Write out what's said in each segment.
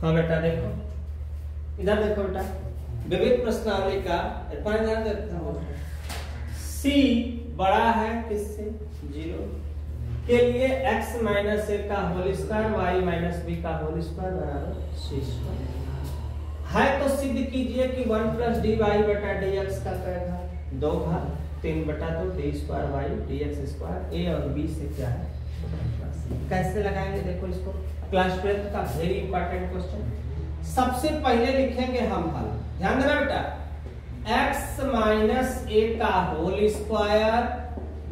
हाँ बेटा देखो, इधर देखो बेटा, विविध प्रश्नावली का ध्यान देते हो। C बड़ा है किससे? 0 के लिए x माइनस ए का whole square y minus b का होल स्क्वायर बराबर c स्क्वायर है। तो सिद्ध कीजिए कि 1 प्लस डी वाई बटा डी एक्स का क्या घात 2 घात 3 बटा 2 d square y d x square a और बी से क्या है। कैसे लगाएंगे देखो इसको, क्लास 12 का वेरी इंपॉर्टेंट क्वेश्चन। सबसे पहले लिखेंगे हम हल, ध्यान देना बेटा, x माइनस ए का whole square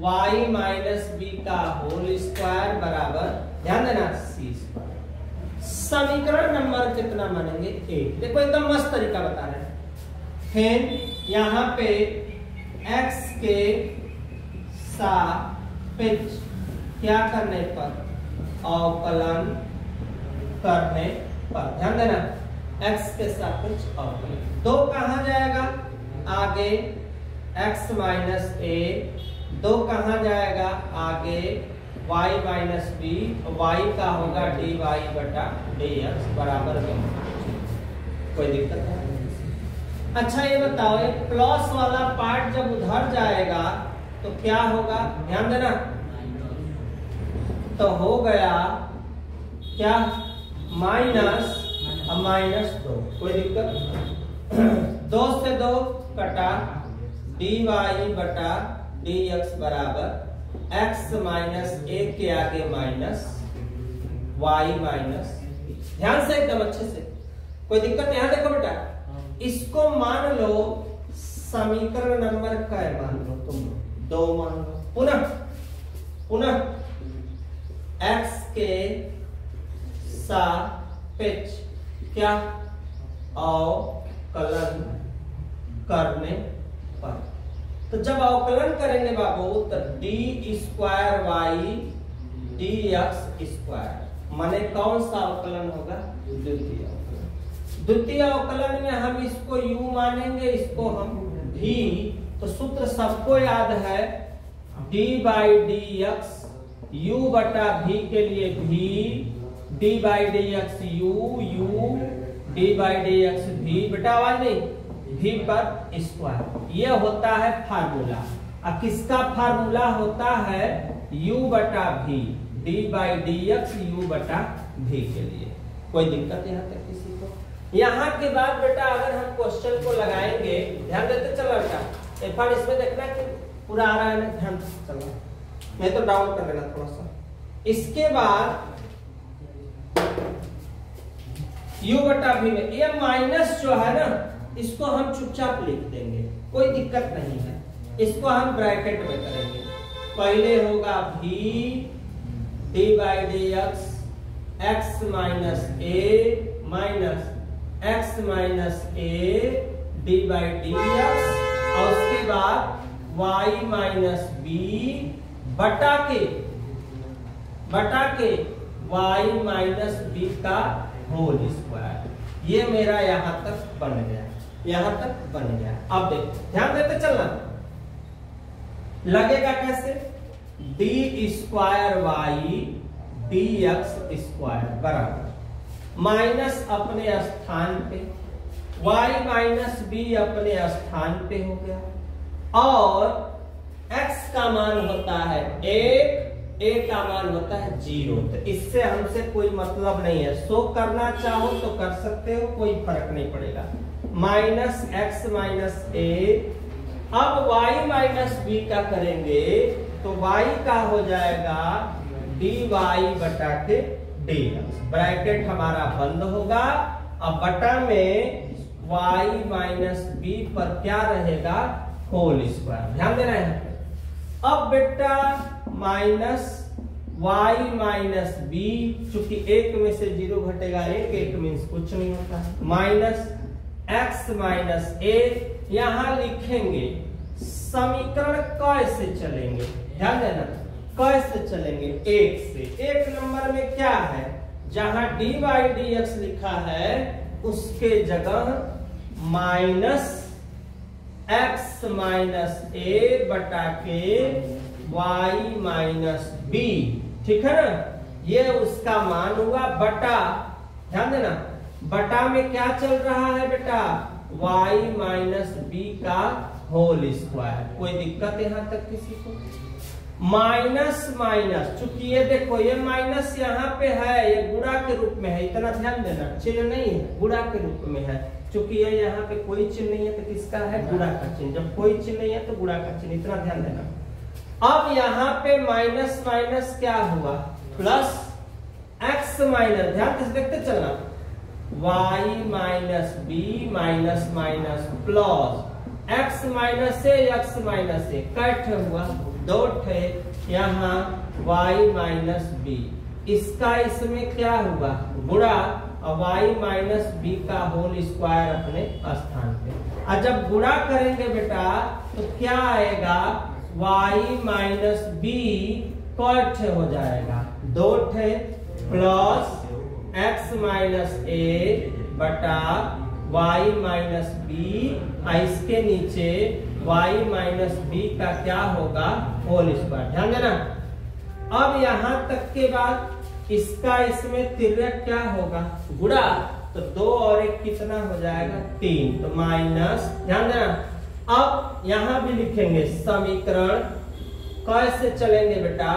y minus b का होल स्क्वायर बराबर, ध्यान देना, c स्क्वायर। समीकरण नंबर कितना मानेंगे? ए। देखो एकदम मस्त तरीका बता रहे हैं। फिर यहाँ पे x के सापेक्ष क्या करने पर, अवकलन करने पर, ध्यान देना, x के सापेक्ष अवकलन। 2 कहाँ जाएगा आगे, x माइनस ए, 2 कहाँ जाएगा आगे, y माइनस बी, y का होगा dy बटा dx बराबर में। कोई दिक्कत है? अच्छा ये बताओ, ये प्लस वाला पार्ट जब उधर जाएगा तो क्या होगा, ध्यान देना, तो हो गया क्या, माइनस माइनस 2। कोई दिक्कत? 2 से 2 कटा, dy बटा dx बराबर x माइनस ए के आगे माइनस y माइनस, ध्यान से एकदम अच्छे से, कोई दिक्कत नहीं। देखो बेटा, इसको मान लो समीकरण नंबर क्या मान लो तुम, 2 मान लो। पुनः x के सापेक्ष क्या, अवकलन करने पर। तो जब अवकलन करेंगे बाबू तो d square y d x square, माने कौन सा अवकलन होगा, द्वितीय अवकलन। द्वितीय अवकलन में हम इसको u मानेंगे, इसको हम v। तो सूत्र सबको याद है, d by D x, u बटा v के लिए v, d by D x u, d by D x v, बेटा आवाज नहीं, v पर स्क्वायर। ये होता है फार्मूला। अब किसका फार्मूला होता है, u बटा v, d by D x u बटा v के लिए। कोई दिक्कत यहाँ तक किसी को? यहाँ के बाद बेटा अगर हम क्वेश्चन को लगाएंगे, ध्यान देते चलो बेटा, एक बार इसमें देखना कि पूरा आ रहा है ना, ध्यान चलो, मैं तो डाउन कर लेना थोड़ा सा। इसके बाद u बटा v में ये माइनस जो है ना, इसको हम चुपचाप लिख देंगे, कोई दिक्कत नहीं है। इसको हम ब्रैकेट में करेंगे, पहले होगा v d by D x, x minus A minus x minus A D by D x, और उसके बाद y माइनस बी बटा के y माइनस बी का होल स्क्वायर। ये मेरा यहां तक बन गया, यहां तक बन गया। अब देखो, ध्यान देते चलना, लगेगा कैसे, d square y d x square बराबर माइनस अपने स्थान पे y माइनस बी अपने स्थान पे हो गया, और x का मान होता है 1, a का मान होता है 0। तो इससे हमसे कोई मतलब नहीं है, सो करना चाहो तो कर सकते हो, कोई फर्क नहीं पड़ेगा। माइनस एक्स माइनस ए, अब y माइनस बी का करेंगे तो y का हो जाएगा dy बटा के dx, ब्रैकेट हमारा बंद होगा। अब बटा में y माइनस बी पर क्या रहेगा, होल स्क्वायर। ध्यान देना है। अब बेटा माइनस y माइनस बी, चूंकि 1 में से 0 घटेगा 1 मीन्स कुछ नहीं होता, माइनस x माइनस ए। यहां लिखेंगे समीकरण कैसे चलेंगे, ध्यान देना, कैसे चलेंगे, 1 से। 1 नंबर में क्या है, जहां dy dx लिखा है उसके जगह माइनस x माइनस ए बटा के y माइनस बी, ठीक है ना, ये उसका मान हुआ, बटा, ध्यान देना, बटा में क्या चल रहा है बेटा, y माइनस बी का होल स्क्वायर। कोई दिक्कत यहां तक किसी को? माइनस माइनस, चूंकि ये देखो ये माइनस यहाँ पे है, ये गुणा के रूप में है, इतना ध्यान देना, चिन्ह नहीं है, गुणा के रूप में है। चूंकि ये यहाँ पे कोई चिन्ह नहीं है तो किसका है, गुणा का चिन्ह। जब कोई चिन्ह नहीं है तो गुणा का चिन्ह, इतना ध्यान देना। अब यहाँ पे माइनस माइनस क्या हुआ, प्लस एक्स माइनस, ध्यान से देखते चलना, y minus b minus minus plus x minus से एक्स माइनस से कट हुआ, दो ठे यहाँ y माइनस बी, इसका इसमें क्या हुआ, गुणा, और y माइनस बी का होल स्क्वायर अपने स्थान पे। और जब गुणा करेंगे बेटा तो क्या आएगा, y माइनस बी कट हो जाएगा, दो ठे प्लस x माइनस ए बटा y माइनस बी, इसके नीचे y माइनस बी का क्या होगा, होल स्क्वायर। ध्यान देना। अब यहां तक के बाद इसका इसमें तिर्यक क्या होगा, गुणा, तो 2 और 1 कितना हो जाएगा, 3, तो माइनस, ध्यान देना। अब यहां भी लिखेंगे समीकरण कैसे चलेंगे बेटा,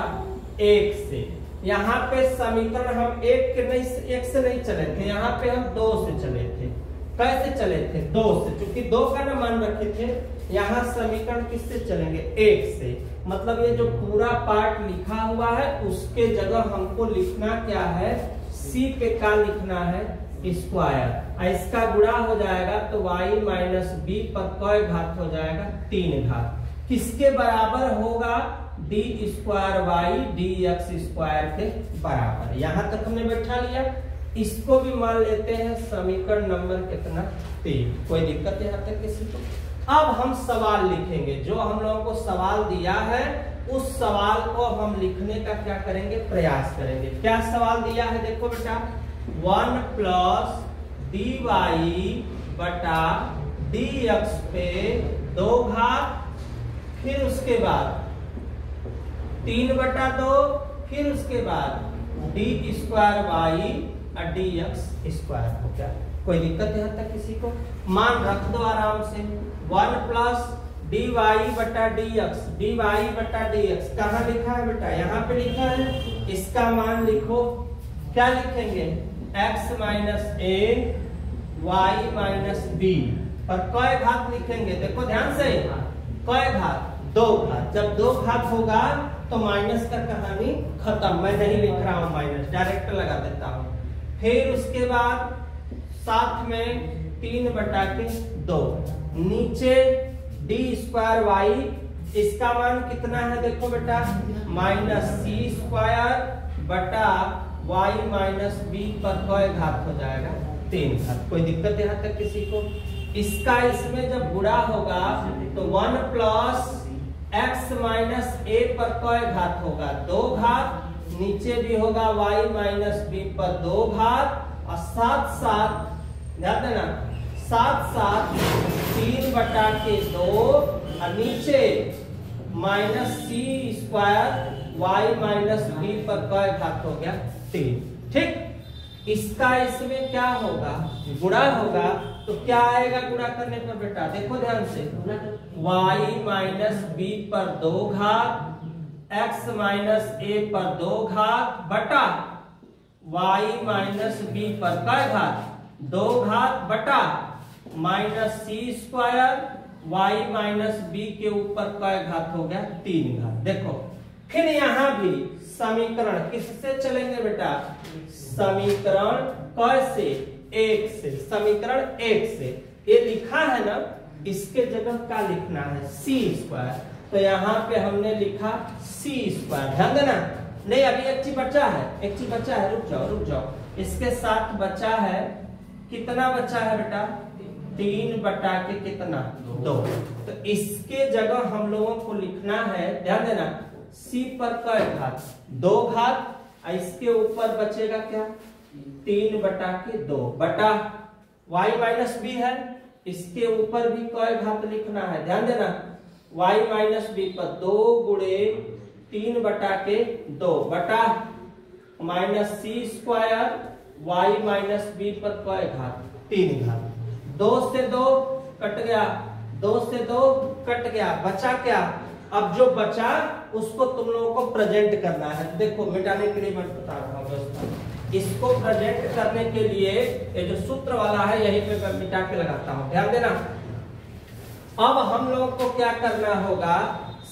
1 से। यहाँ पे समीकरण हम 1 से नहीं चले थे, यहाँ पे हम 2 से चले थे। कैसे चले थे, 2 से, क्योंकि 2 का ना मान रखे थे। यहाँ समीकरण किससे चलेंगे, 1 से। मतलब ये जो पूरा पार्ट लिखा हुआ है उसके जगह हमको लिखना क्या है, सी पे क्या लिखना है, स्क्वायर। इसका गुणा हो जाएगा तो y माइनस बी पर कै घात हो जाएगा, 3 घात। किसके बराबर होगा, d square y d x square के बराबर। यहां तक हमने बैठा लिया। इसको भी मान लेते हैं समीकरण नंबर कितना, 3। कोई दिक्कत यहाँ तक किसी को? अब हम सवाल लिखेंगे, जो हम लोगों को सवाल दिया है उस सवाल को हम लिखने का क्या करेंगे, प्रयास करेंगे। क्या सवाल दिया है, देखो बेटा, 1 प्लस डी वाई बटा डी एक्स पे 2 घात, फिर उसके बाद 3 बटा 2, फिर उसके बाद डी स्क्वायर वाई और डी एक्स स्क्वायर हो गया। कोई दिक्कत यहाँ तक किसी को? मान रख दो आराम से। 1 प्लस डी वाई बटा डी एक्स, डी वाई बटा डी एक्स कहाँ लिखा है बेटा, यहाँ पे लिखा है। इसका मान लिखो, क्या लिखेंगे, एक्स माइनस ए वाई माइनस बी पर कै घात लिखेंगे, देखो ध्यान से, कै घात, 2 घात। जब 2 घात होगा तो माइनस का कहानी खत्म। मैं नहीं लिख रहा हूं माइनस, डायरेक्ट लगा देता हूं। फिर उसके बाद साथ में 3 बटा के 2, नीचे डी स्क्वायर वाई, इसका मान कितना है देखो बेटा, माइनस सी स्क्वायर बटा वाई माइनस बी पर कै घात हो जाएगा, 3 घात। कोई दिक्कत यहाँ तक किसी को? इसका इसमें जब गुणा होगा तो 1 प्लस x माइनस ए पर कै घात होगा, 2 घात, नीचे भी होगा y माइनस बी पर 2 घात, और साथ साथ ध्यान देना, साथ साथ 3 बटा के 2, और नीचे माइनस सी स्क्वायर वाई माइनस बी पर कै घात हो गया, 3। ठीक, इसका इसमें क्या होगा, गुणा होगा, तो क्या आएगा गुणा करने पर बेटा, देखो ध्यान से, y माइनस बी पर 2 घात, x माइनस ए पर 2 घात बटा y माइनस बी पर कै घात, 2 घात बटा माइनस सी स्क्वायर y माइनस बी के ऊपर कै घात हो गया, 3 घात। देखो फिर यहाँ भी समीकरण किससे चलेंगे बेटा, समीकरण कैसे, 1 से। समीकरण 1 से ये लिखा है ना, इसके जगह क्या लिखना है, सी स्क्वायर। तो यहाँ पे हमने लिखा सी स्क्वायर। ध्यान देना, नहीं अभी एक चीज बचा है, एक चीज बचा है, रुक जाओ। इसके साथ बचा है, कितना बचा है बेटा, 3 बटा के कितना, 2। तो इसके जगह हम लोगों को लिखना है, ध्यान देना, सी पर कै घात, 2 घात, इसके ऊपर बचेगा क्या, 3 बटा के 2 बटा y माइनस बी है, इसके ऊपर भी कै घात लिखना है। ध्यान देना, y माइनस बी पर 2 गुणे 3 बटा के 2 बटा माइनस सी स्क्वायर y माइनस बी पर कोई घात 3 घात। 2 से 2 कट गया, 2 से 2 कट गया, बचा क्या? अब जो बचा उसको तुम लोगों को प्रेजेंट करना है। देखो मिटाने के लिए मैं बता रहा हूँ, इसको प्रेजेंट करने के लिए ये जो सूत्र वाला है यही पे मैं मिटा के लगाता हूँ, ध्यान देना। अब हम लोगों को क्या करना होगा,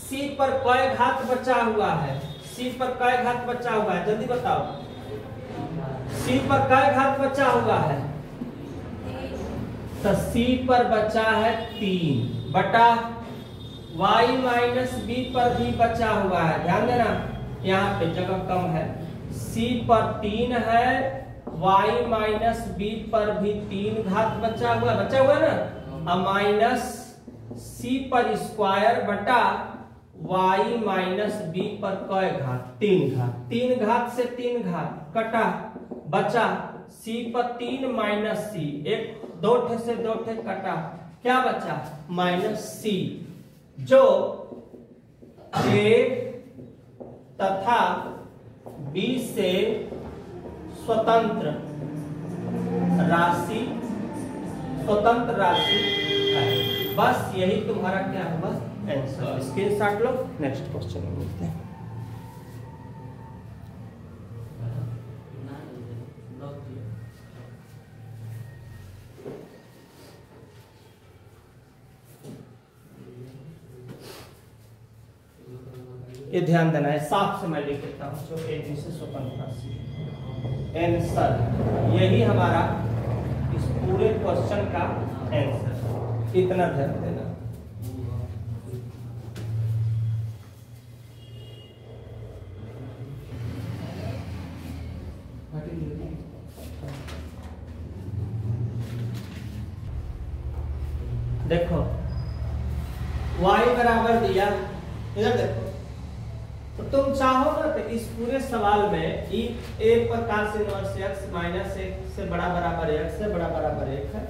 c पर कोई घात बचा हुआ है, c पर कोई घात बचा हुआ है, जल्दी बताओ। c पर कोई घात बचा हुआ है, तो c पर बचा है 3 बटा y माइनस बी पर भी बचा हुआ है, ध्यान देना यहाँ पे जगह कम है। c पर 3 है, y माइनस बी पर भी 3 घात बचा हुआ ना, अब माइनस c पर स्क्वायर बटा y माइनस बी पर कोई घात 3 घात, 3 घात से 3 घात कटा, बचा c पर 3 माइनस c, एक 2 ठे से 2 ठे कटा, क्या बचा? माइनस c, जो a तथा b से स्वतंत्र राशि है। बस यही तुम्हारा क्या होगा आंसर। स्क्रीनशॉट लो, नेक्स्ट क्वेश्चन में मिलते हैं। ये ध्यान देना है, साफ से मैं लिख देता हूँ, जो ए बी से स्वतंत्र राशि आंसर, यही हमारा इस पूरे क्वेश्चन का आंसर, इतना ध्यान देना। देखो y बराबर दिया, इधर देखो, तो तुम चाहो ना तो इस पूरे सवाल में ए पर cos इनवर्स x माइनस एक से बड़ा बराबर x से बड़ा बराबर 1 है,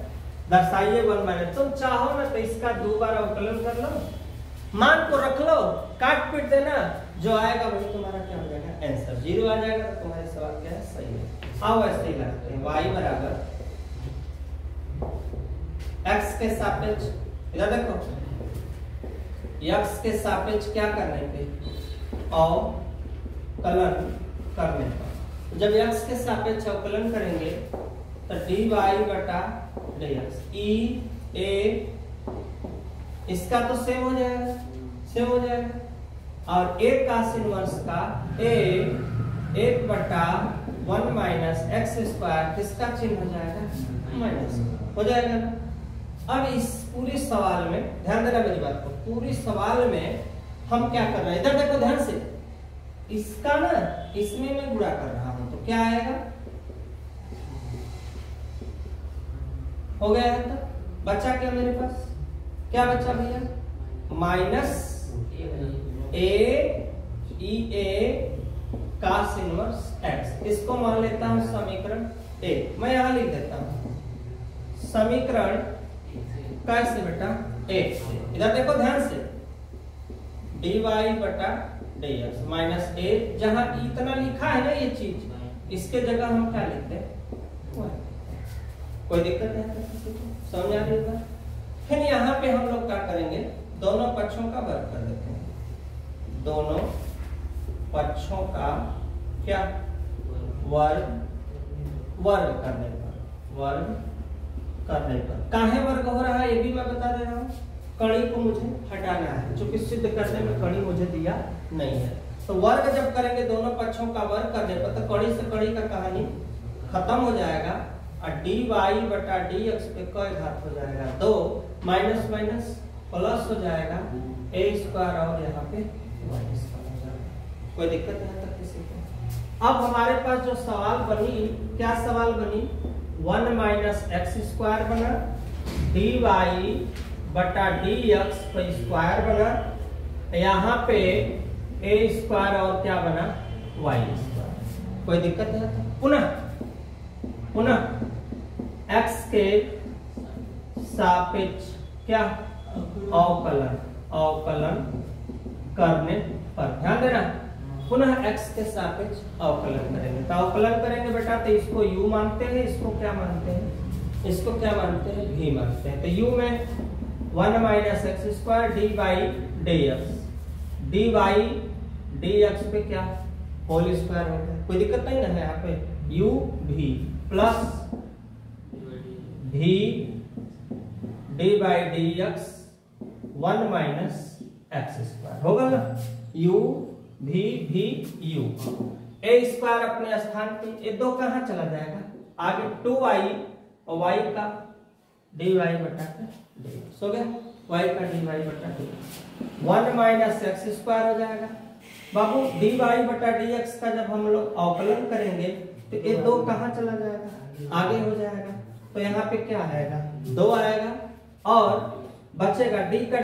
दर्शाइए 1 माइनस। तुम चाहो ना तो इसका 2 बार अवकलन कर लो, मान को रख लो, काट पीट देना, जो आएगा वही तुम्हारा क्या हो जाएगा आंसर। 0 आ जाएगा तो तुम्हारे सवाल क्या है सही है। आओ ऐसे ही लगाते हैं, y बराबर x के सापेक्ष, इधर देखो x के सापेक्ष क्या करने पे अवकलन करने पर, जब x के सापेक्ष अवकलन करेंगे तो dy बटा dx, e a इसका तो सेम हो जाएगा, और a cos इनवर्स का a 1 बटा 1 माइनस एक्स स्क्वायर, किसका चिन्ह हो जाएगा माइनस हो जाएगा ना। अब इस पूरी सवाल में ध्यान देना मेरी बात को, पूरी सवाल में हम क्या कर रहे हैं, इधर देखो ध्यान से, इसका ना इसमें मैं गुणा कर रहा हूं तो क्या आएगा, हो गया है। तो बचा क्या मेरे पास, क्या बचा भैया, माइनस ए cos इनवर्स x, इसको मान लेता हूं समीकरण ए, मैं यहां लिख देता हूं समीकरण कैसे बेटा ए, इधर देखो ध्यान से, dy बटा dx माइनस ए, जहां इतना लिखा है ना ये चीज, इसके जगह हम क्या लिखते हैं, कोई दिक्कत नहीं है, समझ आ रही है। फिर यहाँ पे हम लोग क्या करेंगे, दोनों पक्षों का वर्ग कर देते हैं, दोनों पक्षों का क्या वर्ग करने पर काहे वर्ग हो रहा है ये भी मैं बता दे रहा हूँ। कड़ी को मुझे हटाना है, जो कि सिद्ध करने में कड़ी मुझे दिया नहीं है, तो वर्ग जब करेंगे दोनों पक्षों का वर्ग करने पर, तो कड़ी से कड़ी का कहानी खत्म हो जाएगा, और dy बटा dx पे कोई घात हो जाएगा 2, माइनस माइनस प्लस हो जाएगा a स्क्वायर, और यहाँ पे y स्क्वायर हो जाएगा। कोई दिक्कत नहीं तक किसी को। अब हमारे पास जो सवाल बनी, क्या सवाल बनी, 1 माइनस एक्स स्क्वायर बना, dy बटा dx का स्क्वायर बना, यहाँ पे a स्क्वायर और क्या बना y स्क्वायर। कोई दिक्कत नहीं है। पुनः x के सापेक्ष क्या अवकलन करने पर, ध्यान देना, पुनः x के सापेक्ष अवकलन करेंगे। तो अवकलन करेंगे बेटा, तो इसको u मानते हैं, इसको क्या मानते हैं, इसको क्या मानते हैं, v मानते हैं। तो u में 1 minus x square D by D x, D by D x पे क्या होल स्क्वायर हो गया, कोई दिक्कत नहीं ना है यहाँ पे, u v plus v D by D x 1 minus x square होगा ना, u v v u a square अपने स्थान पे, ये दो कहाँ चला जाएगा आगे, 2y और y का dy बटा dx हो गया, y का dy बटा dx 1 माइनस एक्स स्क्वायर हो जाएगा। बाबू dy बटा dx का जब हम लोग अवकलन करेंगे तो ये दो कहाँ चला जाएगा, आगे हो जाएगा। तो यहाँ पे क्या आएगा, 2 आएगा और बचेगा d का